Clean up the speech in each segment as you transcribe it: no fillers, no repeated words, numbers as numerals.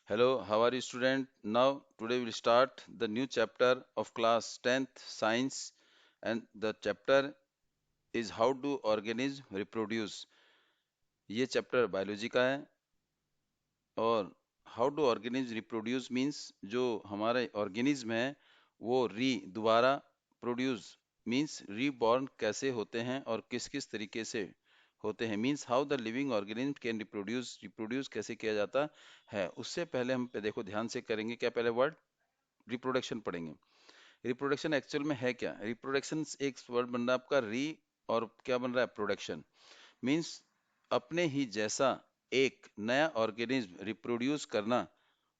Hello, how are you student? Now today we'll start the new chapter of class 10th science and the chapter is how do organisms reproduce. ये chapter biology का है और how do organism reproduce means जो हमारे organism है वो दोबारा produce means reborn कैसे होते हैं और किस किस तरीके से होते हैं means how the living organism can reproduce reproduce कैसे किया जाता है। उससे पहले हम देखो ध्यान से करेंगे क्या पहले वर्ड रिप्रोडक्शन पढ़ेंगे। रिप्रोडक्शन एक्चुअल में है क्या? रिप्रोडक्शन एक वर्ड बन रहा है आपका री और क्या बन रहा है प्रोडक्शन मीन्स अपने ही जैसा एक नया ऑर्गेनिज्म रिप्रोड्यूस करना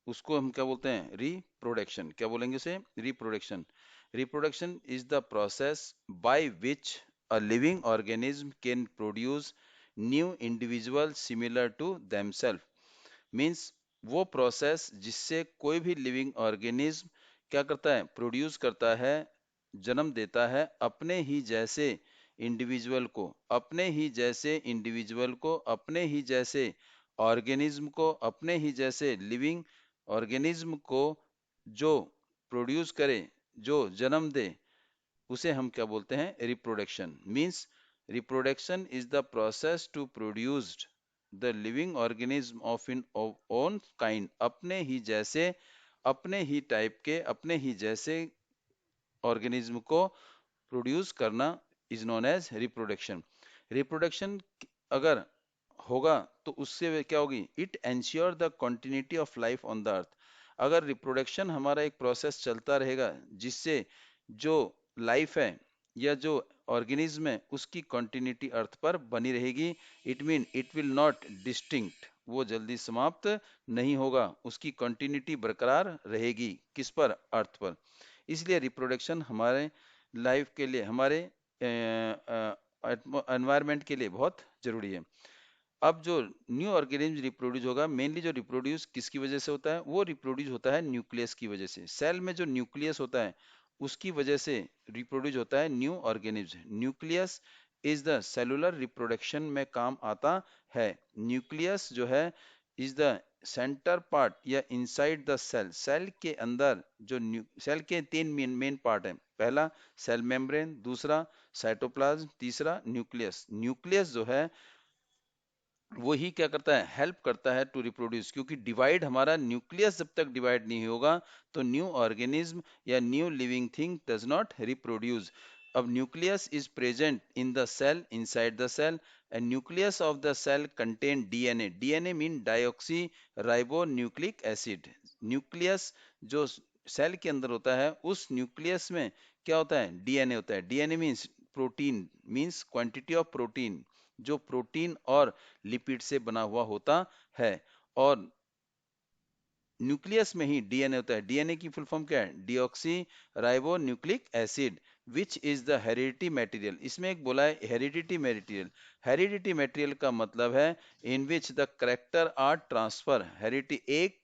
उसको हम क्या बोलते हैं रिप्रोडक्शन। क्या बोलेंगे उसे? Reproduction. Reproduction is the process by which a living organism can produce new individual similar to themselves means वो प्रोसेस जिससे कोई भी लिविंग ऑर्गेनिज्म क्या करता है? प्रोड्यूस करता है, जन्म देता है अपने ही जैसे इंडिविजुअल को, अपने ही जैसे इंडिविजुअल को, अपने ही जैसे ऑर्गेनिज्म को, अपने ही जैसे लिविंग ऑर्गेनिज्म को जो प्रोड्यूस करे, जो जन्म दे, उसे हम क्या बोलते हैं? Reproduction. Means reproduction is the process to produced the living organism of in own kind अपने ही जैसे, अपने ही टाइप के, अपने ही जैसे ऑर्गेनिज्म को प्रोड्यूस करना is known as reproduction. Reproduction अगर होगा तो उससे क्या होगी? It ensure the continuity of life on the earth. अगर रिप्रोडक्शन हमारा एक प्रोसेस चलता रहेगा जिससे जो लाइफ है या जो ऑर्गेनिज्म है उसकी कंटिन्यूटी अर्थ पर बनी रहेगी, it mean it will not distinct, वो जल्दी समाप्त नहीं होगा, उसकी कंटिन्यूटी बरकरार रहेगी। किस पर? अर्थ पर। इसलिए रिप्रोडक्शन हमारे लाइफ के लिए, हमारे एनवायरनमेंट के लिए बहुत जरूरी है। अब जो न्यू ऑर्गेनिज्म रिप्रोड्यूस होगा, मेनली जो रिप्रोड्यूस किसकी वजह से होता है? वो रिप्रोड्यूस होता है न्यूक्लियस की वजह से। सेल में जो न्यूक्लियस होता है उसकी वजह से रिप्रोड्यूस होता है new organism. Nucleus is the cellular reproduction में काम आता है। न्यूक्लियस जो है इज द सेंटर पार्ट या इनसाइड द सेल। सेल के अंदर जो सेल के तीन मेन पार्ट है। पहला सेल मेम्ब्रेन, दूसरा साइटोप्लाज्म, तीसरा न्यूक्लियस। न्यूक्लियस जो है वो ही क्या करता है? हेल्प करता है टू रिप्रोड्यूस, क्योंकि डिवाइड हमारा न्यूक्लियस जब तक डिवाइड नहीं होगा तो न्यू ऑर्गेनिज्म या new living thing does not reproduce. अब nucleus is present in the cell, inside the cell, and nucleus of the cell contain DNA. DNA mean deoxy ribo nucleic acid. Nucleus जो cell के अंदर होता है उस nucleus में क्या होता है? डीएनए होता है। DNA means protein, means quantity of protein, जो प्रोटीन और लिपिड से बना हुआ होता है। और न्यूक्लियस में ही डीएनए होता है। डीएनए की फुल फॉर्म क्या है? Deoxy ribo nucleic acid which is the heredity material. इसमें एक बोला है हेरिडिटी मटेरियल। हेरिडिटी मटेरियल का मतलब है in which the character are transfer. Heredity एक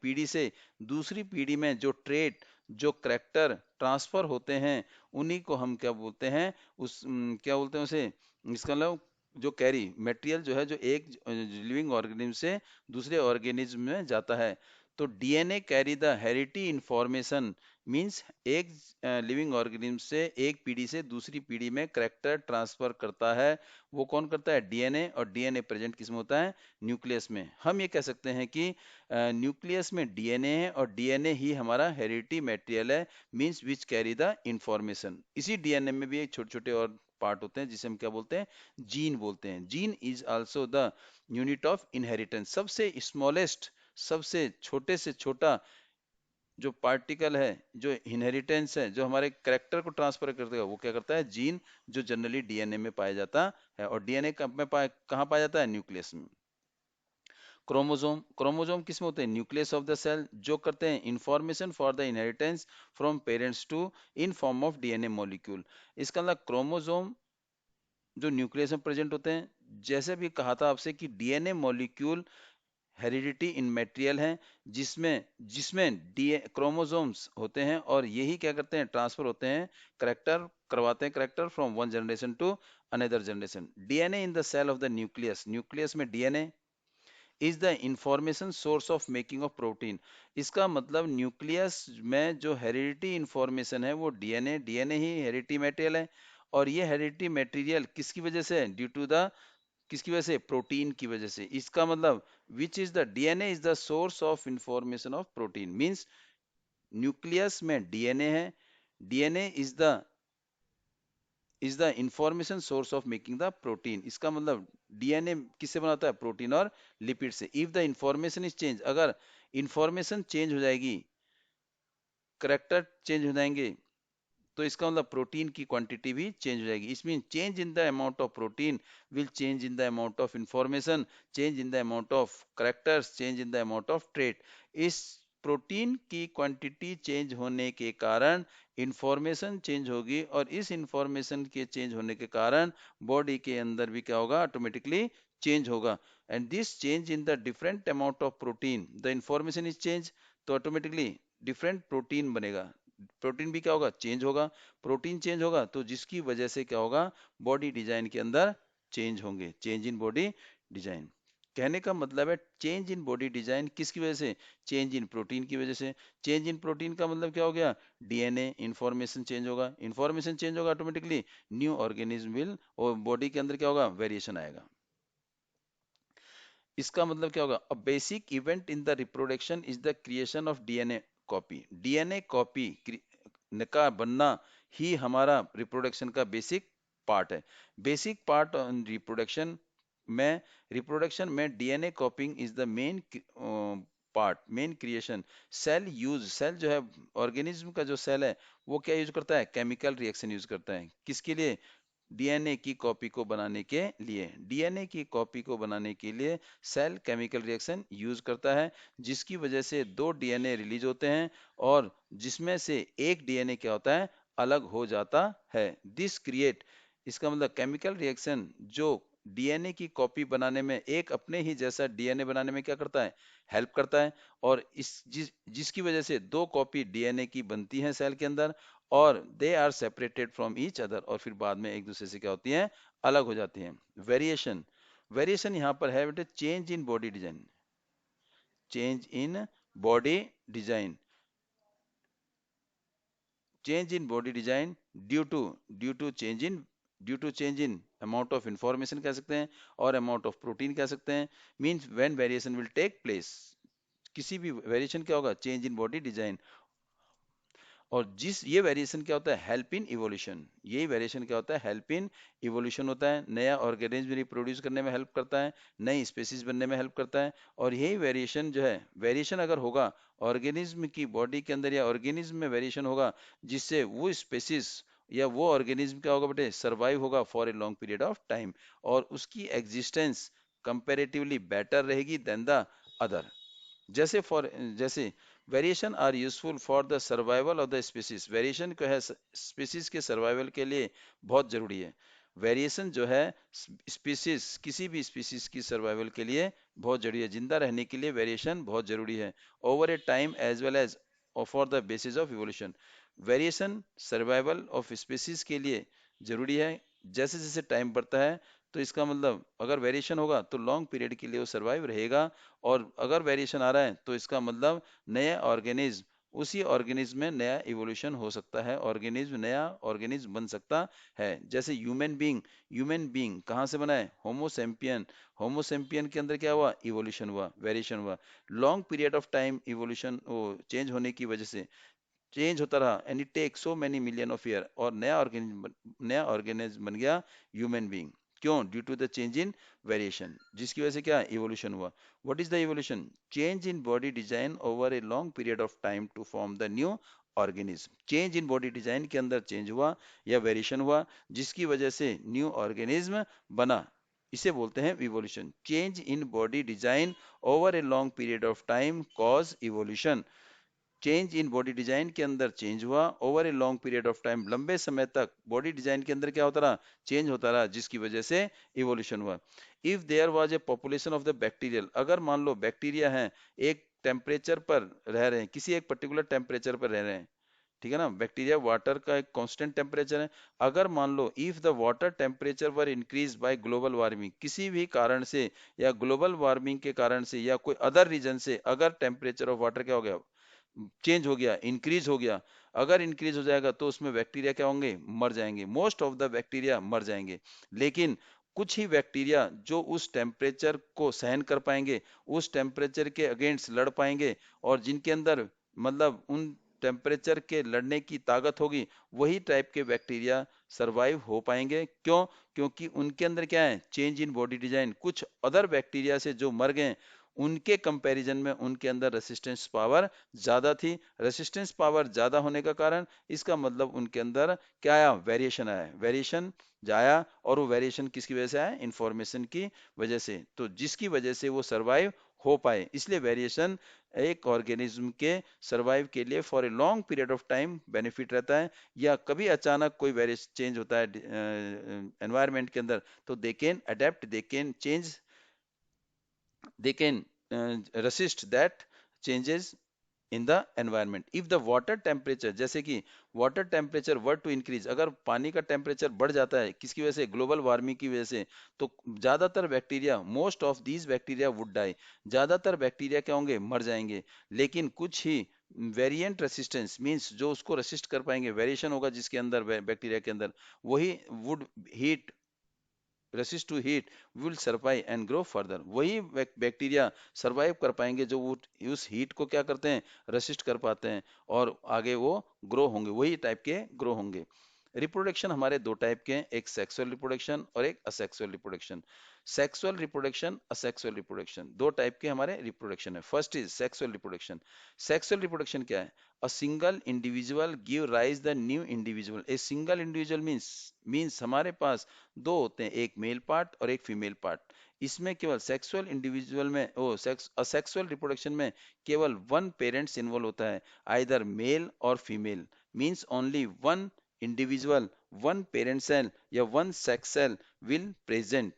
पीढ़ी से दूसरी पीढ़ी में जो ट्रेट, जो करेक्टर ट्रांसफर होते हैं उन्हीं को हम क्या बोलते हैं? क्या बोलते हैं उसे? इसका मतलब जो कैरी मटेरियल जो है जो एक लिविंग ऑर्गेनिज्म से दूसरे ऑर्गेनिज्म में जाता है। तो DNA carry the heredity information means एक लिविंग ऑर्गेनिज्म से एक पीढ़ी से दूसरी पीढ़ी में करेक्टर ट्रांसफर करता है। वो कौन करता है? डीएनए। और डीएनए प्रेजेंट किसमें होता है? न्यूक्लियस में। हम ये कह सकते हैं कि न्यूक्लियस में डीएनए है और डीएनए ही हमारा हेरिडिटी मटेरियल है, means which carry the information. इसी डीएनए में भी एक छोटे छोटे और पार्ट होते हैं जिसे हम क्या बोलते हैं? जीन बोलते हैं। Gene is also the unit of inheritance. सबसे स्मॉलेस्ट, सबसे छोटे से छोटा जो पार्टिकल है, जो इनहेरिटेंस है, जो हमारे करेक्टर को ट्रांसफर कर देगा, वो क्या करता है? जीन, जो जनरली डीएनए में पाया जाता है। और डीएनए कहाँ पाया जाता है? न्यूक्लियस में। क्रोमोसोम, क्रोमोसोम किसमें होते हैं? न्यूक्लियस ऑफ द सेल, जो करते हैं information for the inheritance from parents to in form of DNA molecule. इसका मतलब क्रोमोसोम जो न्यूक्लियस में प्रेजेंट होते हैं, जैसे भी कहा था आपसे कि डीएनए मॉलिक्यूल हेरिडिटी इन मटेरियल है, जिसमें जिसमें डी क्रोमोसोम्स होते हैं और यही क्या करते हैं? ट्रांसफर होते हैं, करेक्टर करवाते हैं, character from one generation to another generation. DNA in the cell of the nucleus, nucleus में DNA is the information source of making of protein. इसका मतलब न्यूक्लियस में जो हेरिडिटी इंफॉर्मेशन है वो डीएनए, डीएनए ही हेरिडिटी मटेरियल है। और ये हेरिडिटी मटेरियल किसकी वजह से है? ड्यू टू द, किसकी वजह से? प्रोटीन की वजह से। इसका मतलब which is the DNA is the source of information of protein, means nucleus में डीएनए है, DNA is the information source of making the protein. इसका मतलब डीएनए किससे बनाता है? प्रोटीन और लिपिड से। If the information is change, अगर इंफॉर्मेशन चेंज हो जाएगी, करेक्टर चेंज हो जाएंगे, तो इसका मतलब प्रोटीन की क्वांटिटी भी चेंज हो जाएगी। इस mean change in the amount of protein will change in the amount of information, change in the amount of characters, change in the amount of trait. इस प्रोटीन की क्वांटिटी चेंज होने के कारण information change होगी, और इस information के change होने के कारण बॉडी के अंदर भी क्या होगा? ऑटोमेटिकली चेंज होगा। And this change in the different amount of protein, the information is change, तो ऑटोमेटिकली डिफरेंट प्रोटीन बनेगा। प्रोटीन भी क्या होगा? चेंज होगा। प्रोटीन चेंज होगा तो जिसकी वजह से क्या होगा? बॉडी डिजाइन के अंदर चेंज होंगे, चेंज इन बॉडी डिजाइन। कहने का मतलब है चेंज इन बॉडी डिजाइन किसकी वजह से? चेंज इन प्रोटीन की वजह से। चेंज इन प्रोटीन का मतलब क्या हो गया? डीएनए इंफॉर्मेशन चेंज होगा, इंफॉर्मेशन चेंज होगा, ऑटोमेटिकली न्यू ऑर्गेनिज्म विल, और बॉडी के अंदर क्या होगा? वेरिएशन आएगा। इसका मतलब क्या होगा? A basic event in the reproduction is the creation of DNA copy. DNA copy का बनना ही हमारा रिप्रोडक्शन का बेसिक पार्ट है। बेसिक पार्ट ऑन रिप्रोडक्शन में DNA copying is the main part, main creation. Cell use, cell जो है, organism का जो सेल है वो क्या यूज करता है? केमिकल रिएक्शन यूज करता है। किसके लिए? डीएनए की कॉपी को बनाने के लिए। डीएनए की कॉपी को बनाने के लिए सेल केमिकल रिएक्शन यूज करता है, जिसकी वजह से दो डीएनए रिलीज होते हैं, और जिसमें से एक डीएनए क्या होता है? अलग हो जाता है। दिस क्रिएट, इसका मतलब केमिकल रिएक्शन जो डीएनए की कॉपी बनाने में, एक अपने ही जैसा डीएनए बनाने में क्या करता है? हेल्प करता है। और जिसकी वजह से दो कॉपी डीएनए की बनती हैं सेल के अंदर, और they are separated from each other, और फिर बाद में एक दूसरे से क्या होती हैं? अलग हो जाती हैं। वेरिएशन, वेरिएशन यहाँ पर है बेटे change in body design, change in body design, change in body design due to, due to change in, due to change in amount of information कह सकते हैं, और अमाउंट ऑफ प्रोटीन कह सकते हैं। Means when variation will take place, किसी भी variation क्या होगा? Change in body design. और जिस ये वेरिएशन क्या होता है? Help in evolution. यही वेरिएशन क्या होता है? हेल्प इन इवोल्यूशन होता है। नया ऑर्गेनिज्म रिप्रोड्यूस करने में हेल्प करता है, नई स्पीसीज बनने में हेल्प करता है। और यही वेरिएशन जो है, वेरिएशन अगर होगा ऑर्गेनिज्म की बॉडी के अंदर, या ऑर्गेनिज्म में वेरिएशन होगा, जिससे वो स्पीसीज या वो ऑर्गेनिज्म क्या होगा बेटे? सर्वाइव होगा for a long period of time, और उसकी एग्जिस्टेंस कंपेरेटिवली बेटर रहेगी देन द अदर। जैसे फॉर, जैसे variation are useful for the survival of the species. Variation जो है स्पीसीज के सर्वाइवल के लिए बहुत जरूरी है। वेरिएशन जो है स्पीसीज, किसी भी स्पीसीज की सर्वाइवल के लिए बहुत जरूरी है। जिंदा रहने के लिए वेरिएशन बहुत जरूरी है, over a time as well as for the basis of evolution. Variation survival of species के लिए जरूरी है। जैसे जैसे टाइम बढ़ता है, तो इसका मतलब अगर वेरिएशन होगा तो लॉन्ग पीरियड के लिए वो सर्वाइव रहेगा। और अगर वेरिएशन आ रहा है तो इसका मतलब नया ऑर्गेनिज्म, उसी ऑर्गेनिज्म में नया इवोल्यूशन हो सकता है, ऑर्गेनिज्म नया ऑर्गेनिज्म बन सकता है। जैसे ह्यूमन बीइंग, ह्यूमन बीइंग कहाँ से बना है? होमोसेम्पियन। होमोसेम्पियन के अंदर क्या हुआ? इवोल्यूशन हुआ, वेरिएशन हुआ। Long period of time evolution change होने की वजह से चेंज होता रहा, and it take so many million of year, और नया ऑर्गेनिज्म बन गया ह्यूमन बीइंग। क्यों? Due to the change in variation, जिसकी वजह से क्या? इवोल्यूशन हुआ। What is the evolution? Change in body design over a long period of time to form the new organism. Change in body design के अंदर change हुआ या variation हुआ, जिसकी वजह से न्यू ऑर्गेनिज्म बना, इसे बोलते हैं evolution. Change in body design over a long period of time cause evolution. Change in body design के अंदर चेंज हुआ over a long period of time, लंबे समय तक बॉडी डिजाइन के अंदर क्या होता रहा? चेंज होता रहा, जिसकी वजह से इवोल्यूशन हुआ। If there was a population of the bacterial, अगर मान लो बैक्टीरिया हैं, एक टेम्परेचर पर रह रहे हैं, किसी एक पर्टिकुलर टेम्परेचर पर रह रहे हैं, ठीक है ना। बैक्टीरिया वाटर का एक कांस्टेंट टेम्परेचर है। अगर मान लो if the water temperature were increase by global warming, किसी भी कारण से या ग्लोबल वार्मिंग के कारण से या कोई अदर रीजन से अगर टेम्परेचर ऑफ वाटर क्या हो गया, चेंज हो गया, इंक्रीज हो गया, अगर इंक्रीज हो जाएगा तो उसमें बैक्टीरिया क्या होंगे, मर जाएंगे। मोस्ट ऑफ द बैक्टीरिया मर जाएंगे। लेकिन कुछ ही बैक्टीरिया जो उस टेम्परेचर को सहन कर पाएंगे, उस टेम्परेचर के अगेंस्ट लड़ पाएंगे, और जिनके अंदर मतलब उन टेम्परेचर के लड़ने की ताकत होगी, वही टाइप के बैक्टीरिया सरवाइव हो पाएंगे। क्यों? क्योंकि उनके अंदर क्या है, चेंज इन बॉडी डिजाइन। कुछ अदर बैक्टीरिया से जो मर गए, उनके कंपैरिजन में उनके अंदर रेसिस्टेंस पावर ज्यादा थी। रेसिस्टेंस पावर ज्यादा होने का कारण, इसका मतलब उनके अंदर क्या आया, वेरिएशन आया। वेरिएशन जाया, और वो वेरिएशन किसकी वजह से आया, इंफॉर्मेशन की वजह से, तो जिसकी वजह से वो सरवाइव हो पाए। इसलिए वेरिएशन एक ऑर्गेनिज्म के सरवाइव के लिए for a long period of time benefit रहता है। या कभी अचानक कोई वेरिएशन चेंज होता है एनवायरनमेंट के अंदर, तो they can adapt, they can change, they can resist that changes in the environment if the water temperature, जैसे कि water temperature were to increase, अगर पानी का टेम्परेचर बढ़ जाता है किसकी वजह से, ग्लोबल वार्मिंग की वजह से, तो ज्यादातर bacteria, most of these bacteria would die, ज्यादातर बैक्टीरिया क्या होंगे, मर जाएंगे। लेकिन कुछ ही वेरिएंट रेसिस्टेंस मींस जो उसको रेसिस्ट कर पाएंगे, वेरिएशन होगा जिसके अंदर, बैक्टीरिया के अंदर, वही would heat, resist to heat, will survive and grow further। वही बैक्टीरिया सरवाइव कर पाएंगे जो उस हीट को क्या करते हैं, रेसिस्ट कर पाते हैं, और आगे वो ग्रो होंगे, वही टाइप के ग्रो होंगे। रिप्रोडक्शन हमारे दो टाइप के हैं, एक सेक्सुअल रिप्रोडक्शन और एक asexual reproduction. Sexual reproduction, asexual reproduction, दो टाइप के हमारे रिप्रोडक्शन है। First is sexual reproduction. Sexual reproduction क्या है, a single individual give rise the new individual. A single individual means हमारे पास दो होते हैं, एक मेल पार्ट और एक फीमेल पार्ट। इसमें केवल सेक्सुअल इंडिविजुअल में, ओ सेक्स असेक्सुअल रिप्रोडक्शन में केवल वन पेरेंट्स इन्वॉल्व होता है, आइदर मेल और female. Means only one individual, one parent cell या one sex cell will present,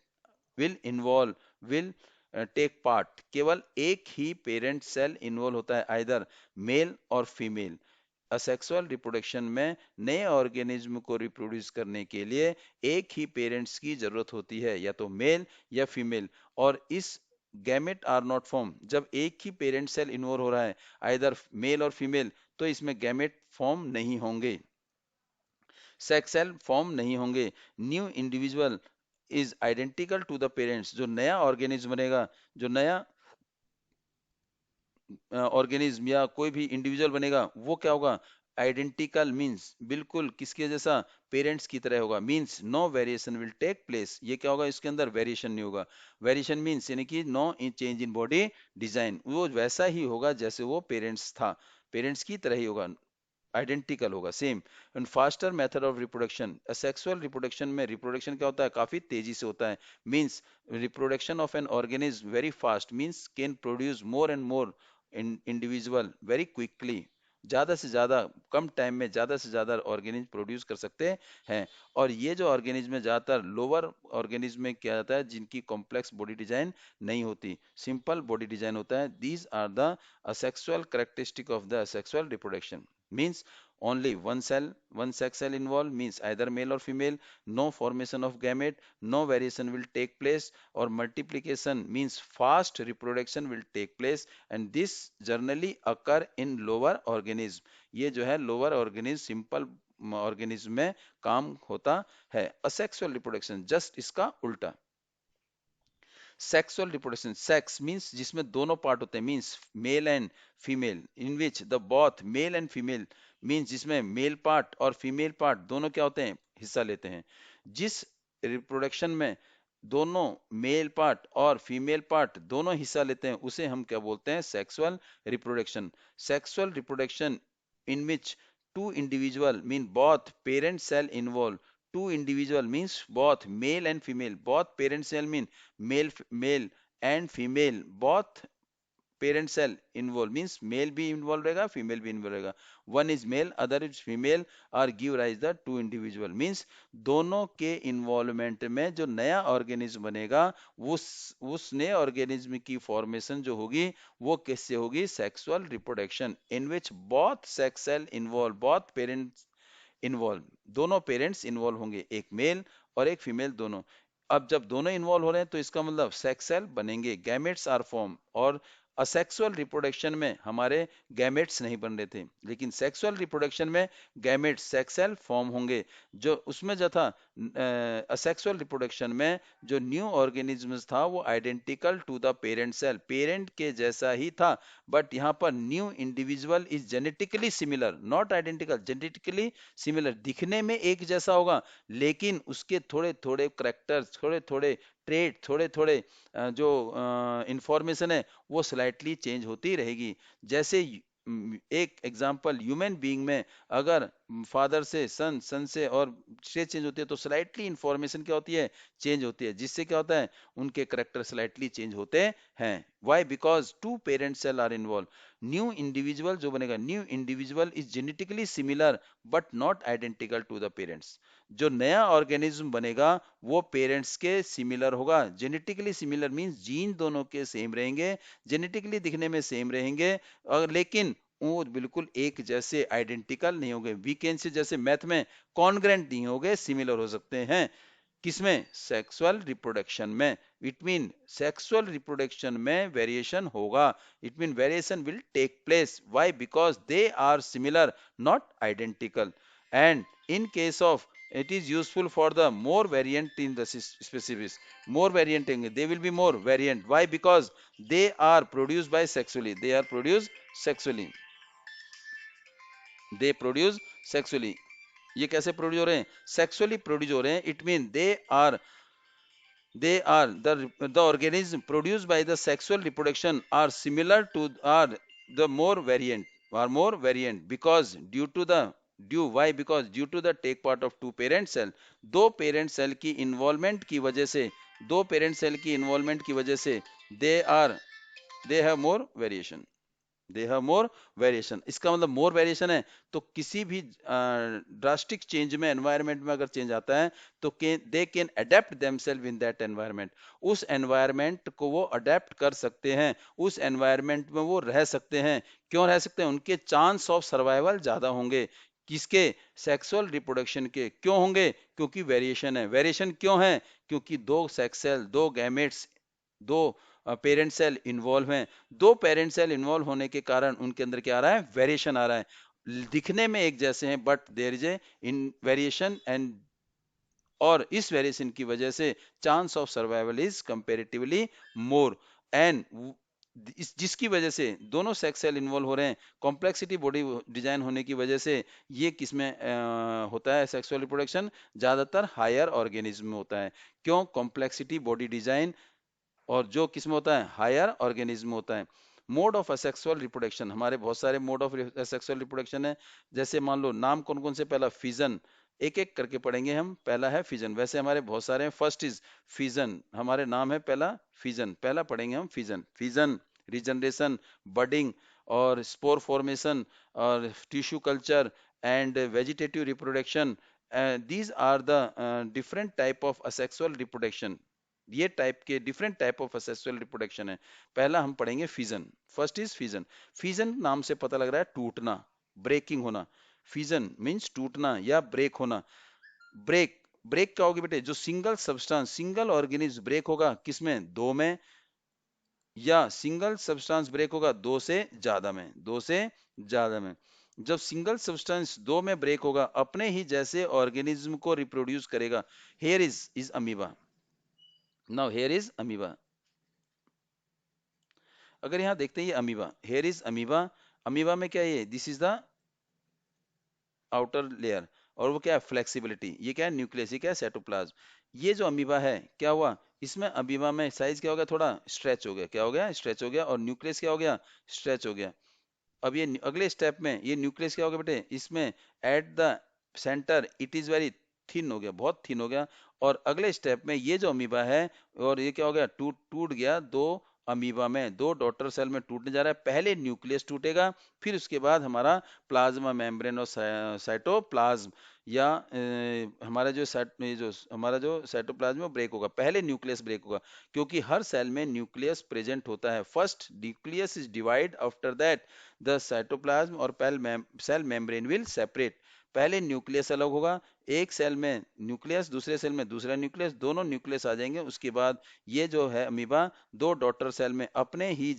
will involve, will take part। केवल एक ही पेरेंट सेल इन्वॉल्व होता है, आइदर मेल और फीमेल। असेक्सुअल रिप्रोडक्शन में नए ऑर्गेनिज्म को रिप्रोड्यूस करने के लिए एक ही पेरेंट्स की जरूरत होती है, या तो मेल या फीमेल। और इस गैमेट आर नॉट फॉर्म, जब एक ही पेरेंट सेल इन्वॉल्व हो रहा है, आइदर मेल और फीमेल, तो इसमें गैमेट फॉर्म नहीं होंगे, सेक्स सेल फॉर्म नहीं होंगे। New individual is identical to the parents. जो नया ऑर्गेनिज्म बनेगा, जो नया ऑर्गेनिज्म या कोई भी इंडिविजुअल बनेगा, वो क्या होगा, आइडेंटिकल मींस बिल्कुल किसके जैसा, पेरेंट्स की तरह होगा। Means no variation will take place, ये क्या होगा, इसके अंदर वेरिएशन नहीं होगा। वेरिएशन मींस यानी कि no change in body design, वो वैसा ही होगा जैसे वो पेरेंट्स था, पेरेंट्स की तरह ही होगा, आइडेंटिकल होगा, same. And faster method of reproduction, sexual reproduction में रिप्रोडक्शन क्या होता है, काफी तेजी से होता है। Means reproduction of an organism very fast, means can produce more and more individual very quickly, ज्यादा से ज्यादा कम टाइम में ज्यादा से ज्यादा ऑर्गेनिज्म प्रोड्यूस कर सकते हैं। और ये जो ऑर्गेनिज्म है ज्यादातर लोअर ऑर्गेनिज्म में क्या जाता है, जिनकी कॉम्प्लेक्स बॉडी डिजाइन नहीं होती, सिंपल बॉडी डिजाइन होता है। These are the asexual characteristic of the asexual reproduction। Means only one cell, one sex cell involved, means either male or female, no formation of gamete, no variation will take place, or multiplication means fast reproduction will take place, and this generally occur in lower organism। ये जो है lower organism, simple organism में काम होता है। asexual reproduction just इसका उल्टा। Sexual reproduction, sex means जिसमें दोनों पार्ट होते हैं, means male and female, in which the both male and female, means जिसमें मेल पार्ट और फीमेल पार्ट दोनों क्या होते हैं, हिस्सा लेते हैं। जिस रिप्रोडक्शन में दोनों मेल पार्ट और फीमेल पार्ट दोनों हिस्सा लेते हैं, उसे हम क्या बोलते हैं, sexual reproduction. Sexual reproduction in which two individual mean both parent cell involved, two individual means both male and female, both parent cell mean male and female, both parent cell involve means male भी involve रहेगा, female भी involve रहेगा, one is male other is female और give rise the two individual means दोनों के involvement में जो नया ऑर्गेनिज्म बनेगा उस नए ऑर्गेनिज्म की फॉर्मेशन जो होगी वो किससे होगी, sexual reproduction in which both sex cell involve, both parents involve, दोनों पेरेंट्स इन्वॉल्व होंगे, एक मेल और एक फीमेल दोनों। अब जब दोनों इन्वॉल्व हो रहे हैं तो इसका मतलब सेक्स सेल बनेंगे, गैमेट्स आर फॉर्म। और असेक्सुअल रिप्रोडक्शन में हमारे गैमेट्स नहीं बन रहे थे, लेकिन सेक्सुअल रिप्रोडक्शन में गैमेट्स सेक्स सेल फॉर्म होंगे। जो उसमें जो था असेक्सुअल रिप्रोडक्शन में जो न्यू ऑर्गेनिज्म्स था वो identical to the parent cell, parent के जैसा ही था, बट यहाँ पर new individual is genetically similar not identical, genetically similar, दिखने में एक जैसा होगा लेकिन उसके थोड़े थोड़े करेक्टर्स, थोड़े थोड़े ट्रेट, थोड़े थोड़े जो इंफॉर्मेशन है वो स्लाइटली चेंज होती रहेगी। जैसे एक एग्जांपल ह्यूमन बीइंग में अगर फादर से सन, सन से और से चेंज होती है तो स्लाइटली इंफॉर्मेशन क्या होती है, चेंज होती है, जिससे क्या होता है उनके करेक्टर स्लाइटली चेंज होते हैं। Why, because two parent cell are involve. New individual जो बनेगा, new individual is genetically similar but not identical to the parents. जो नया ऑर्गेनिज्म बनेगा वो पेरेंट्स के सिमिलर होगा, जेनेटिकली सिमिलर मींस जीन दोनों के सेम रहेंगे, जेनेटिकली दिखने में सेम रहेंगे, और लेकिन वो बिल्कुल एक जैसे आइडेंटिकल नहीं होंगे, वीकेंड से जैसे मैथ में कॉन्ग्रेंट नहीं होंगे, सिमिलर हो सकते हैं। किसमें, सेक्सुअल रिप्रोडक्शन में। इट मीन सेक्सुअल रिप्रोडक्शन में वेरिएशन होगा, it mean variation will take place, why, because they are similar not identical. And in case of it is useful for the more variant in the species, more variant they will be more variant, why, because they are produced by sexually, they are produced sexually, they produce sexually। ये कैसे produce हो रहे हैं, sexually produce हो रहे हैं, it mean they are the organism produced by the sexual reproduction are similar to, are the more variant, are more variant because due to the due why, because due to the take part of two parent cell, दो parent cell की involvement की वजह से, दो parent cell की involvement की वजह से they have more variation, they have more variation. इसका मतलब मोर वेरिएशन है तो किसी भी ड्रास्टिक चेंज में, एनवायरनमेंट में अगर चेंज आता है तो they can adapt themselves in that environment, उस एनवायरनमेंट को वो अडेप्ट कर सकते हैं, उस एनवायरनमेंट में वो रह सकते हैं। क्यों रह सकते हैं, उनके चांस ऑफ सर्वाइवल ज्यादा होंगे, किसके, सेक्सुअल रिप्रोडक्शन के। क्यों होंगे, क्योंकि वेरिएशन है। वेरिएशन क्यों है, क्योंकि दो सेक्स सेल, दो गैमेट्स, दो पेरेंट सेल इन्वॉल्व हैं, दो पेरेंट सेल इन्वॉल्व होने के कारण उनके अंदर क्या आ रहा है, वेरिएशन आ रहा है, दिखने में एक जैसे हैं but there is a in variation, and और इस वेरिएशन की वजह से chance of survival is comparatively more. And जिसकी वजह से दोनों सेक्स सेल इन्वॉल्व हो रहे हैं, कॉम्प्लेक्सिटी बॉडी डिजाइन होने की वजह से ये किसमें होता है, सेक्सुअल रिप्रोडक्शन ज्यादातर हायर ऑर्गेनिज्म में होता है। क्यों, कॉम्प्लेक्सिटी बॉडी डिजाइन, और जो किसमें होता है, हायर ऑर्गेनिज्म होता है। मोड ऑफ असेक्सुअल रिप्रोडक्शन, हमारे बहुत सारे मोड ऑफ असेक्सुअल रिप्रोडक्शन है, जैसे मान लो नाम कौन कौन से, पहला फिजन, एक एक करके पढ़ेंगे हम। पहला है फिजन, वैसे हमारे बहुत सारे हैं, फर्स्ट इज फिजन, हमारे नाम है पहला फिजन, पहला पढ़ेंगे हम फिजन। फिजन, रिजनरेशन, बडिंग और स्पोर फॉर्मेशन और tissue culture and vegetative reproduction, these are the different type of asexual reproduction. ये टाइप के different type of asexual reproduction है। पहला हम पढ़ेंगे fission, first is fission. Fission नाम से पता लग रहा है टूटना, ब्रेकिंग होना, फिजन मींस टूटना या ब्रेक होना। ब्रेक, ब्रेक क्या होगी बेटे, जो single substance, single organism break होगा किसमें, दो में, या सिंगल सब्सटेंस ब्रेक होगा दो से ज्यादा में, दो से ज्यादा में। जब सिंगल सब्सटेंस दो में ब्रेक होगा अपने ही जैसे ऑर्गेनिज्म को रिप्रोड्यूस करेगा। Here is amoeba, now here is amoeba, अगर यहां देखते हैं ये amoeba, here is amoeba, amoeba में क्या है, ये this is the outer layer, और वो क्या है, फ्लेक्सिबिलिटी, ये क्या है, न्यूक्लियस, ये क्या है, साइटोप्लाज्म। ये जो अमीबा है क्या हुआ, इसमें अमीबा में साइज क्या हो गया, थोड़ा स्ट्रेच हो गया, क्या हो गया, स्ट्रेच हो गया, और न्यूक्लियस क्या हो गया, स्ट्रेच हो गया। अब ये अगले स्टेप में ये न्यूक्लियस क्या हो गया बेटे, इसमें at the centre it is very thin हो गया, बहुत थिन हो गया। और अगले स्टेप में ये जो अमीबा है, और ये क्या हो गया, टूट टूट गया, दो अमीबा में दो डॉटर सेल में टूटने जा रहा है। पहले न्यूक्लियस टूटेगा, फिर उसके बाद हमारा प्लाज्मा मेम्ब्रेन और साइटोप्लाज्म या हमारा जो हमारा जो साइटोप्लाज्म है वो ब्रेक होगा। पहले न्यूक्लियस ब्रेक होगा, क्योंकि हर सेल में न्यूक्लियस प्रेजेंट होता है। First nucleus is divide, after that the cytoplasm और सेल मेम्ब्रेन विल सेपरेट। पहले न्यूक्लियस अलग होगा, एक सेल में न्यूक्लियस, दूसरे सेल में दूसरा न्यूक्लियस, दोनों न्यूक्लियस आ जाएंगे। उसके बाद ये जो है अमीबा दो डॉटर सेल में अपने ही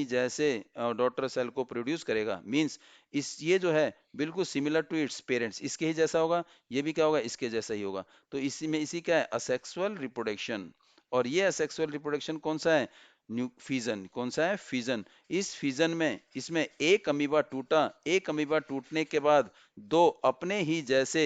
जैसे डॉटर सेल को प्रोड्यूस करेगा। मींस इस ये जो है बिल्कुल सिमिलर टू इट्स पेरेंट्स, इसके ही जैसा होगा। ये भी क्या होगा, इसके जैसा ही होगा। तो इसी क्या है, असेक्सुअल रिप्रोडक्शन। और ये असेक्सुअल रिप्रोडक्शन कौन सा है, न्यू फिजन। कौन सा है, फिजन। इस फिजन में इसमें एक अमीबा टूटा, एक अमीबा टूटने के बाद दो अपने ही जैसे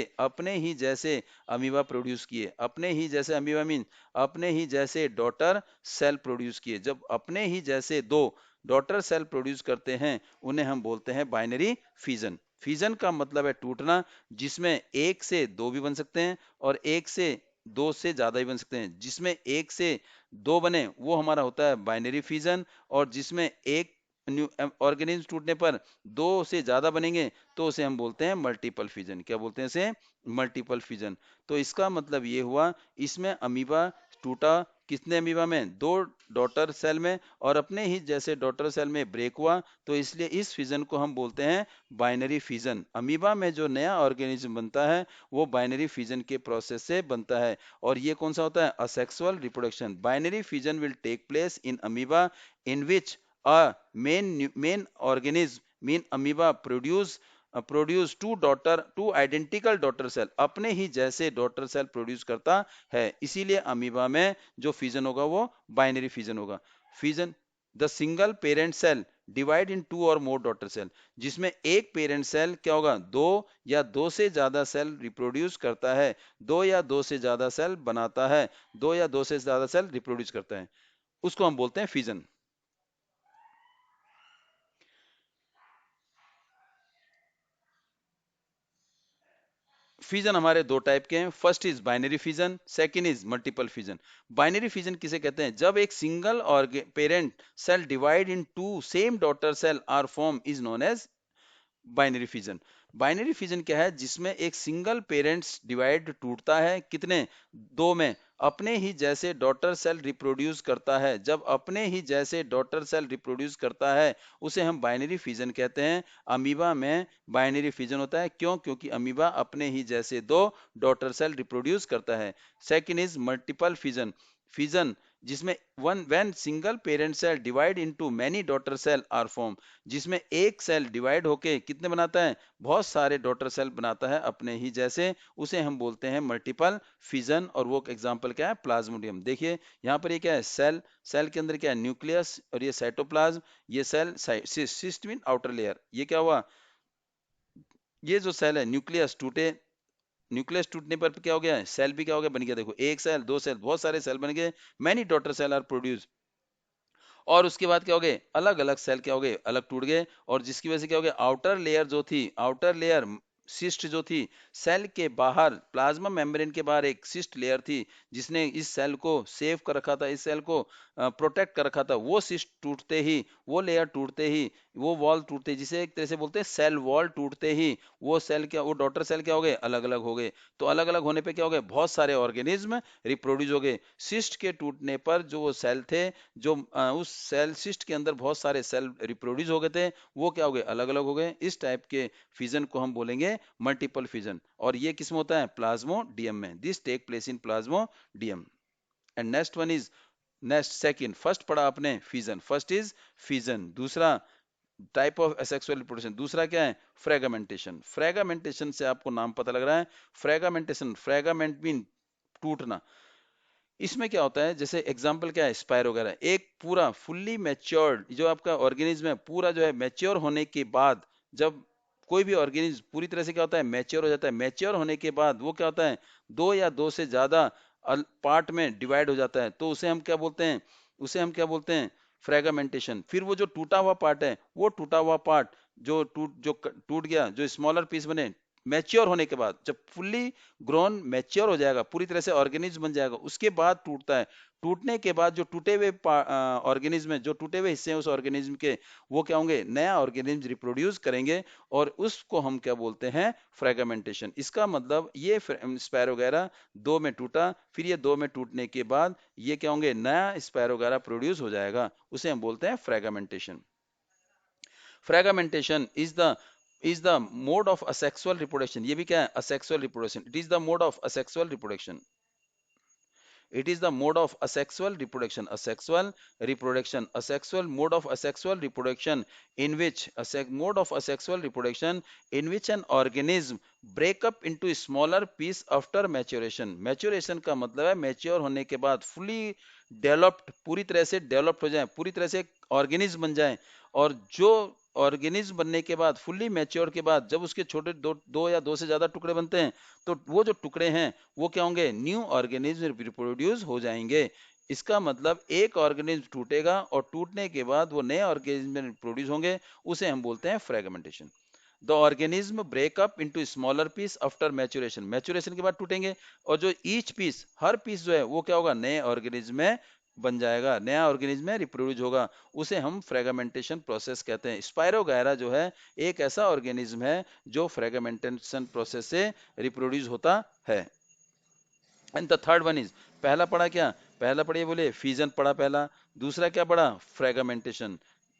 अमीबा प्रोड्यूस किए। अपने ही जैसे अमीबा मीन अपने ही जैसे डॉटर सेल प्रोड्यूस किए। जब अपने ही जैसे दो डॉटर सेल प्रोड्यूस करते हैं, उन्हें हम बोलते हैं बाइनरी फिजन। फिजन का मतलब है टूटना, जिसमें एक से दो भी बन सकते हैं और एक से दो से ज्यादा भी बन सकते हैं। जिसमें एक से दो बने वो हमारा होता है बाइनरी फिजन, और जिसमें एक ऑर्गेनिज्म टूटने पर दो से ज्यादा बनेंगे तो उसे हम बोलते हैं मल्टीपल फिजन। क्या बोलते हैं इसे, मल्टीपल फिजन। तो इसका मतलब ये हुआ, इसमें अमीबा टूटा, कितने अमीबा में, दो डॉटर सेल में, और अपने ही जैसे डॉटर सेल में ब्रेक हुआ, तो इसलिए इस फिजन को हम बोलते हैं बाइनरी फिजन। अमीबा में जो नया ऑर्गेनिज्म बनता है वो बाइनरी फिजन के प्रोसेस से बनता है। और ये कौन सा होता है, asexual reproduction. Binary fission will take place in amoeba in which a main organism mean amoeba produce two identical daughter cell, अपने ही जैसे डॉटर सेल प्रोड्यूस करता है। इसीलिए अमीबा में जो फिजन होगा वो बाइनरी फिजन होगा। Fission, the single parent cell divide in two or more daughter cell, जिसमें एक पेरेंट सेल क्या होगा, दो या दो से ज्यादा सेल रिप्रोड्यूस करता है, दो या दो से ज्यादा सेल बनाता है, दो या दो से ज्यादा सेल रिप्रोड्यूस करता है, उसको हम बोलते हैं फिजन। फिजन हमारे दो टाइप के हैं। First is binary fission, second is multiple fission. Binary fission किसे कहते हैं, जब एक सिंगल और parent cell divide in two same daughter cell are form is known as binary fission. Binary fission क्या है, जिसमें एक सिंगल पेरेंट्स डिवाइड टूटता है, कितने, दो में, अपने ही जैसे डॉटर सेल रिप्रोड्यूस करता है। जब अपने ही जैसे डॉटर सेल रिप्रोड्यूस करता है उसे हम बाइनरी फिजन कहते हैं। अमीबा में बाइनरी फिजन होता है, क्यों, क्योंकि अमीबा अपने ही जैसे दो डॉटर सेल रिप्रोड्यूस करता है। Second is multiple fission. Fission जिसमें one when single parent cell divide into many daughter cell are form, जिसमें एक सेल डिवाइड होके कितने बनाता है, बहुत सारे डॉटर सेल बनाता है अपने ही जैसे, उसे हम बोलते हैं मल्टीपल फिजन। और वो एग्जांपल क्या है, प्लाज्मोडियम। देखिए यहाँ पर ये क्या है, सेल, सेल के अंदर क्या है, न्यूक्लियस, और ये साइटोप्लाज्म, ये cell cyst mean outer layer. ये क्या हुआ, ये जो सेल है न्यूक्लियस टूटे, न्यूक्लियस टूटने पर क्या हो गया है, सेल भी क्या हो गया, बन गया। देखो एक सेल, दो सेल, बहुत सारे सेल बन गए, many daughter cell are produce. और उसके बाद क्या हो गए, अलग अलग सेल क्या हो गए, अलग टूट गए। और जिसकी वजह से क्या हो गया, आउटर लेयर जो थी, आउटर लेयर सिस्ट जो थी, सेल के बाहर, प्लाज्मा मेम्ब्रेन के बाहर एक सिस्ट लेयर थी, जिसने इस सेल को सेव कर रखा था, इस सेल को प्रोटेक्ट कर रखा था। वो सिस्ट टूटते ही, वो लेयर टूटते ही, वो वॉल टूटते ही, जिसे एक तरह से बोलते हैं सेल वॉल टूटते ही, वो सेल क्या, वो डॉटर सेल क्या हो गए, अलग अलग हो गए। तो अलग अलग होने पे क्या हो गए, बहुत सारे ऑर्गेनिज्म रिप्रोड्यूस हो गए। सिस्ट के टूटने पर जो वो सेल थे, जो उस सेल सिस्ट के अंदर बहुत सारे सेल रिप्रोड्यूस हो गए थे, वो क्या हो गए, अलग अलग हो गए। इस टाइप के फिजन को हम बोलेंगे मल्टीपल फिजन। और ये किस में होता है, प्लाज्मोडियम में। This take place in plasmodium. And next one is, next second, first पढ़ा आपने फिजन, फर्स्ट इज फिजन। दूसरा टाइप ऑफ एसेक्सुअल रिप्रोडक्शन, दूसरा क्या है, फ्रेगमेंटेशन। फ्रेगमेंटेशन से आपको नाम पता लग रहा है, फ्रेगमेंटेशन, फ्रेगमेंट मीन टूटना। इसमें क्या होता है, जैसे एग्जांपल क्या है, स्पायर वगैरह, एक पूरा फुल्ली मैच्योर्ड जो आपका ऑर्गेनिज्म है, पूरा जो है मैच्योर होने के बाद, जब कोई भी ऑर्गेनिज्म पूरी तरह से क्या होता है, मैच्योर हो जाता है, मैच्योर होने के बाद वो क्या होता है, दो या दो से ज्यादा पार्ट में डिवाइड हो जाता है, तो उसे हम क्या बोलते हैं, उसे हम क्या बोलते हैं, फ्रेगमेंटेशन। फिर वो जो टूटा हुआ पार्ट है, वो टूटा हुआ पार्ट जो टूट गया, जो स्मॉलर पीस बने, मैच्योर होने के बाद, जब फुल्ली ग्रोन मैच्योर हो जाएगा, पूरी तरह से ऑर्गेनिज्म बन जाएगा, उसके बाद टूटता है। टूटने के बाद जो टूटे हुए ऑर्गेनिज्म है, जो टूटे हुए हिस्से हैं उस ऑर्गेनिज्म के, वो क्या होंगे, नया ऑर्गेनिज्म रिप्रोड्यूस करेंगे, और उसको हम क्या बोलते हैं, फ्रेगमेंटेशन। इसका मतलब ये स्पैरो वगैरह दो में टूटा, फिर ये दो में टूटने के बाद ये क्या होंगे, नया स्पैरो वगैरह प्रोड्यूस हो जाएगा, उसे हम बोलते हैं fragmentation. Fragmentation is the mode of asexual reproduction. ये भी क्या है, asexual reproduction. It is the mode of asexual reproduction. It is the mode of asexual reproduction. Asexual mode of asexual reproduction in which mode of asexual reproduction in which an organism break up into smaller piece after maturation. Maturation का मतलब है mature होने के बाद fully developed, पूरी तरह से developed हो जाए, पूरी तरह से organism बन जाए, और जो ऑर्गेनिज्म बनने के बाद, फुल्ली मैच्योर के बाद, जब उसके छोटे दो या दो से ज्यादा टुकड़े बनते हैं, तो वो जो टुकड़े हैं वो क्या होंगे, न्यू ऑर्गेनिज्म रिप्रोड्यूस हो जाएंगे। इसका मतलब एक ऑर्गेनिज्म टूटेगा और टूटने के बाद वो नए ऑर्गेनिज्म रिप्रोड्यूस होंगे, उसे हम बोलते हैं fragmentation. The organism break up into smaller piece after maturation. Maturation के बाद टूटेंगे, और जो ईच पीस, हर पीस जो है वो क्या होगा, नए ऑर्गेनिज्म में बन जाएगा, नया ऑर्गेनिज्म में रिप्रोड्यूस होगा, उसे हम फ्रेगमेंटेशन प्रोसेस कहते हैं। स्पाइरोगायरा जो है एक ऐसा ऑर्गेनिज्म है जो फ्रेगमेंटेशन प्रोसेस से रिप्रोड्यूस होता है। And the third one is, पहला पढ़ा क्या, पहला पढ़िए बोले फीजन पढ़ा पहला, दूसरा क्या पढ़ा, फ्रेगमेंटेशन,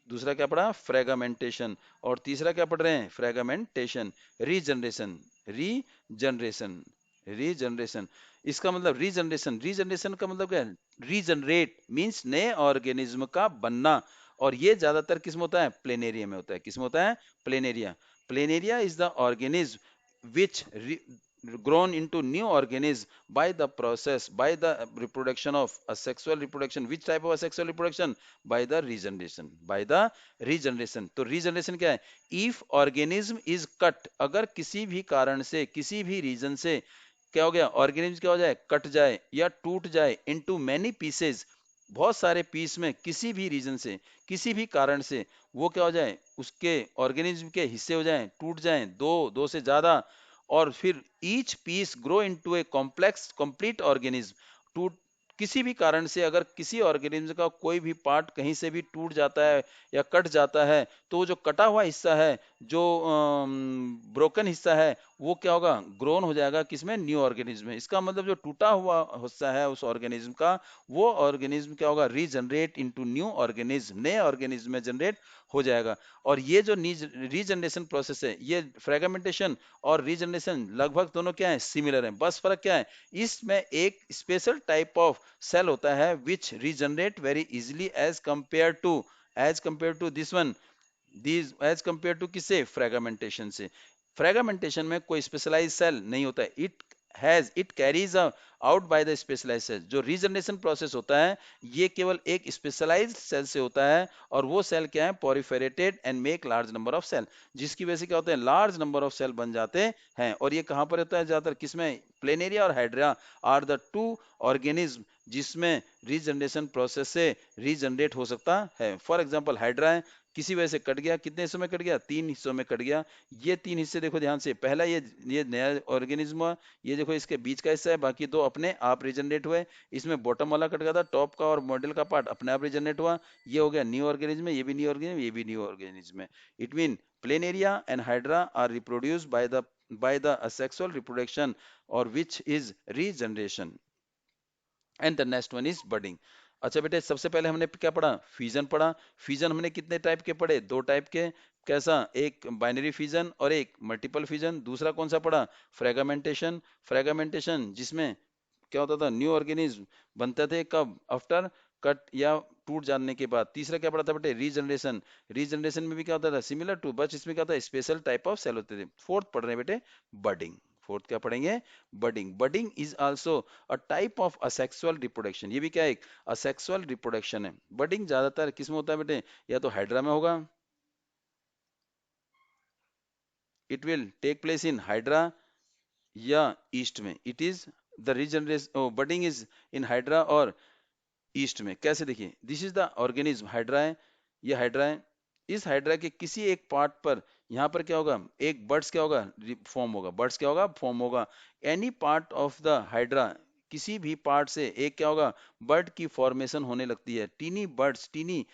दूसरा क्या पढ़ा, फ्रेगमेंटेशन, और तीसरा क्या पढ़ रहे हैं, फ्रेगमेंटेशन। रीजनरेशन, रीजनरेशन, रीजनरेशन, इसका मतलब रीजनरेशन, रीजनरेशन का मतलब क्या है, रीजनरेट मींस नए ऑर्गेनिज्म का बनना, और ये ज्यादातर किसमें होता है, प्लेनेरिया में होता है। किसमें होता है, planaria. Planaria is the organism which grown into new organism by the process, by the reproduction of asexual reproduction. Which type of asexual reproduction? By the regeneration, by the regeneration. तो regeneration क्या है, if organism is cut, अगर किसी भी कारण से, किसी भी रीजन से क्या हो गया, ऑर्गेनिज्म क्या हो जाए, कट जाए या टूट जाए, इनटू मैनी पीसेज, बहुत सारे पीस में, किसी भी रीजन से, किसी भी कारण से वो क्या हो जाए, उसके ऑर्गेनिज्म के हिस्से हो जाएं, टूट जाएं, दो से ज्यादा, और फिर each piece grow into a complex complete organism. टूट, किसी भी कारण से अगर किसी ऑर्गेनिज्म का कोई भी पार्ट कहीं से भी टूट जाता है या कट जाता है, तो वो जो कटा हुआ हिस्सा है, जो ब्रोकन हिस्सा है, वो क्या होगा, ग्रोन हो जाएगा किसमें, न्यू ऑर्गेनिज्म में। इसका मतलब जो टूटा हुआ हिस्सा है उस ऑर्गेनिज्म का, वो ऑर्गेनिज्म क्या होगा, रीजनरेट इनटू न्यू ऑर्गेनिज्म, नए ऑर्गेनिज्म में जनरेट हो जाएगा। और ये जो रीजनरेशन प्रोसेस है, ये फ्रेगमेंटेशन और रीजनरेशन लगभग दोनों क्या है, सिमिलर है, बस फर्क क्या है, इसमें एक स्पेशल टाइप ऑफ सेल होता है which regenerate very easily as compare to this one, these as compare to किससे, फ्रेगमेंटेशन से। फ्रेगमेंटेशन में कोई स्पेशलाइज सेल नहीं होता है, it carries out by the specialise cell. जो रीजनरेशन प्रोसेस होता है ये केवल एक स्पेशलाइज्ड सेल से होता है, और वो सेल क्या है, proliferated and make large number of cell, जिसकी वजह से क्या होता है, लार्ज नंबर ऑफ सेल बन जाते हैं। और ये कहां पर होता है ज्यादातर, किसमें, प्लेनेरिया और hydra are the two organism जिसमें रीजनरेशन प्रोसेस से रीजनरेट हो सकता है। फॉर एग्जाम्पल हाइड्रा है, किसी वजह से कट गया, कितने हिस्सों में कट गया, 3 हिस्सों में कट गया। ये 3 हिस्से देखो ध्यान से, पहला ये नया ऑर्गेनिज्म हुआ, ये देखो इसके बीच का हिस्सा है, बाकी दो अपने आप रीजनरेट हुए। इसमें बॉटम वाला कट गया था, टॉप का और मॉडल का पार्ट अपने आप रीजनरेट हुआ, ये हो गया न्यू ऑर्गेनिज्म, ये भी न्यू ऑर्गेनिज्म, ये भी न्यू ऑर्गेनिज्म है। It mean planaria and hydra are reproduced by the asexual reproduction, or which is regeneration. And the next one is budding. अच्छा बेटे, सबसे पहले हमने क्या पढ़ा, फ्यूजन पढ़ा। फ्यूजन हमने कितने टाइप के पढ़े, दो टाइप के। कैसा, एक बाइनरी फ्यूजन और एक मल्टीपल फ्यूजन। दूसरा कौन सा पढ़ा, फ्रेगमेंटेशन। फ्रेगमेंटेशन जिसमें क्या होता था, न्यू ऑर्गेनिज्म बनते थे, कब, आफ्टर कट या टूट जाने के बाद। तीसरा क्या पढ़ा था बेटे, रीजनरेशन। रीजनरेशन में भी क्या होता था, सिमिलर टू, बस इसमें क्या होता है, स्पेशल टाइप ऑफ सेल होते थे। फोर्थ पढ़ रहे हैं बेटे, बडिंग। फोर्थ क्या पढ़ेंगे, budding. Budding is also a type of asexual reproduction. ये भी क्या है, एक असेक्सुअल रिप्रोडक्शन है। बडिंग ज्यादातर किसमें होता है बेटे, या तो हाइड्रा में होगा, it will take place in hydra या ईस्ट में। It is the regeneration, budding is in hydra और ईस्ट में। कैसे, देखिए, this is the organism, hydra है, ये हाइड्रा है, इस हाइड्रा के किसी एक पार्ट पर यहाँ पर क्या होगा, एक बर्ड्स क्या होगा, फॉर्म होगा, बर्ड्स क्या होगा, फॉर्म होगा। Any part of the hydra, किसी भी पार्ट से एक क्या होगा, बर्ड की फॉर्मेशन होने लगती है। Tiny buds, tiny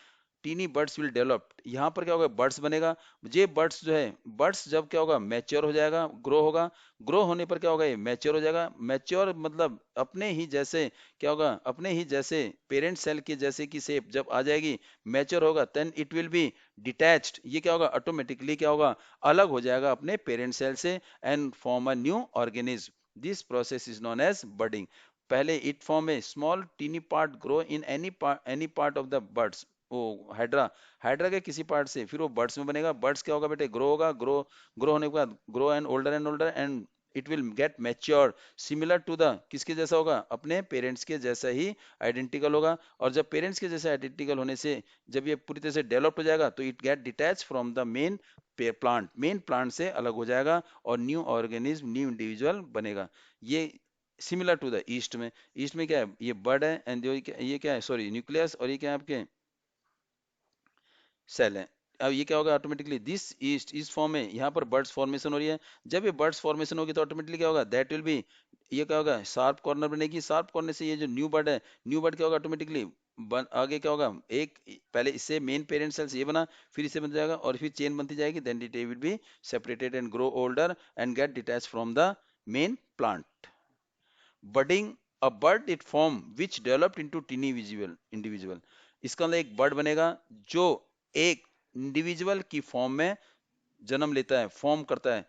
tiny buds will develop, यहाँ पर क्या होगा, बर्ड्स बनेगा। ये बर्ड्स जो है, बर्ड्स जब क्या होगा, मैच्योर हो जाएगा, ग्रो होगा, ग्रो होने पर क्या होगा, ये मैच्योर हो जाएगा। मैच्योर मतलब अपने ही जैसे क्या होगा, अपने ही जैसे पेरेंट सेल के जैसे की शेप जब आ जाएगी, मैच्योर होगा, then it will be detached. ये क्या होगा, ऑटोमेटिकली क्या होगा, अलग हो जाएगा अपने पेरेंट सेल से and form a new organism. This process is known as budding. पहले it form a small tiny part grow in any part of the birds, वो हाइड्रा, हाइड्रा के किसी पार्ट से, फिर वो बर्ड्स में बनेगा। बर्ड्स क्या होगा बेटे, ग्रो होगा, ग्रो होने के बाद grow and older and it will get mature similar to the, किसके जैसा होगा, अपने पेरेंट्स के जैसा ही आइडेंटिकल होगा। और जब पेरेंट्स के जैसे आइडेंटिकल होने से जब ये पूरी तरह से डेवलप हो जाएगा तो it get detach from the main plant, main plant से अलग हो जाएगा और न्यू ऑर्गेनिज्म, न्यू इंडिविजुअल बनेगा। ये सिमिलर टू द ईस्ट में क्या है, ये बर्ड है एंड ये क्या है, सॉरी न्यूक्लियस, और ये क्या है आपके सेल है। अब ये क्या होगा, ऑटोमेटिकली दिस ईस्ट इस फॉर्म में यहाँ पर बर्ड्स फॉर्मेशन हो रही है। जब ये बर्ड्स फॉर्मेशन होगी तो ऑटोमेटिकली क्या होगा, दैट विल बी, ये क्या होगा, शार्प कॉर्नर बनेगी। शार्प कॉर्नर से ये जो न्यू बर्ड है, न्यू बर्ड क्या होगा, ऑटोमेटिकली आगे क्या होगा, एक पहले इससे मेन पेरेंट सेल्स ये बना, फिर इससे बन जाएगा और फिर चेन बनती जाएगी, then it will be separated and grow older and get detach from the main plant. Budding, a bud it form which developed into tiny visual individual. इसका मतलब एक बर्ड बनेगा जो एक इंडिविजुअल की फॉर्म में जन्म लेता है, फॉर्म करता है।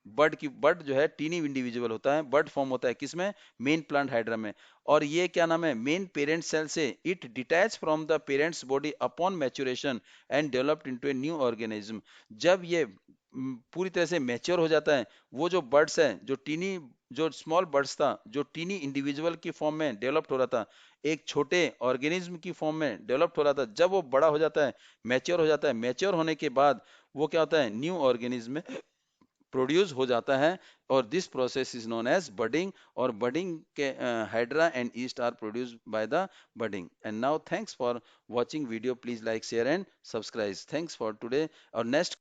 बर्ड जो है टीनी इंडिविजुअल होता है, बर्ड फॉर्म होता है किसमें, मेन प्लांट हाइड्रा में। और ये क्या नाम है, मेन पेरेंट सेल से it detach from the parents body upon maturation and developed into a new organism. जब ये पूरी तरह से मैच्योर हो जाता है, वो जो बर्ड्स है, जो टीनी, जो स्मॉल बर्ड्स था, जो टीनी इंडिविजुअल की फॉर्म में डेवलप्ड हो रहा था, एक छोटे ऑर्गेनिज्म की फॉर्म में डेवलप्ड हो रहा था, जब वो बड़ा हो जाता है, मैच्योर हो जाता है, मैच्योर होने के बाद वो क्या होता है, न्यू ऑर्गेनिज्म प्रोड्यूस हो जाता है। और this process is known as budding. और बडिंग के hydra and yeast are produced by the budding. And now thanks for watching video, please like, share and subscribe. Thanks for today. Our next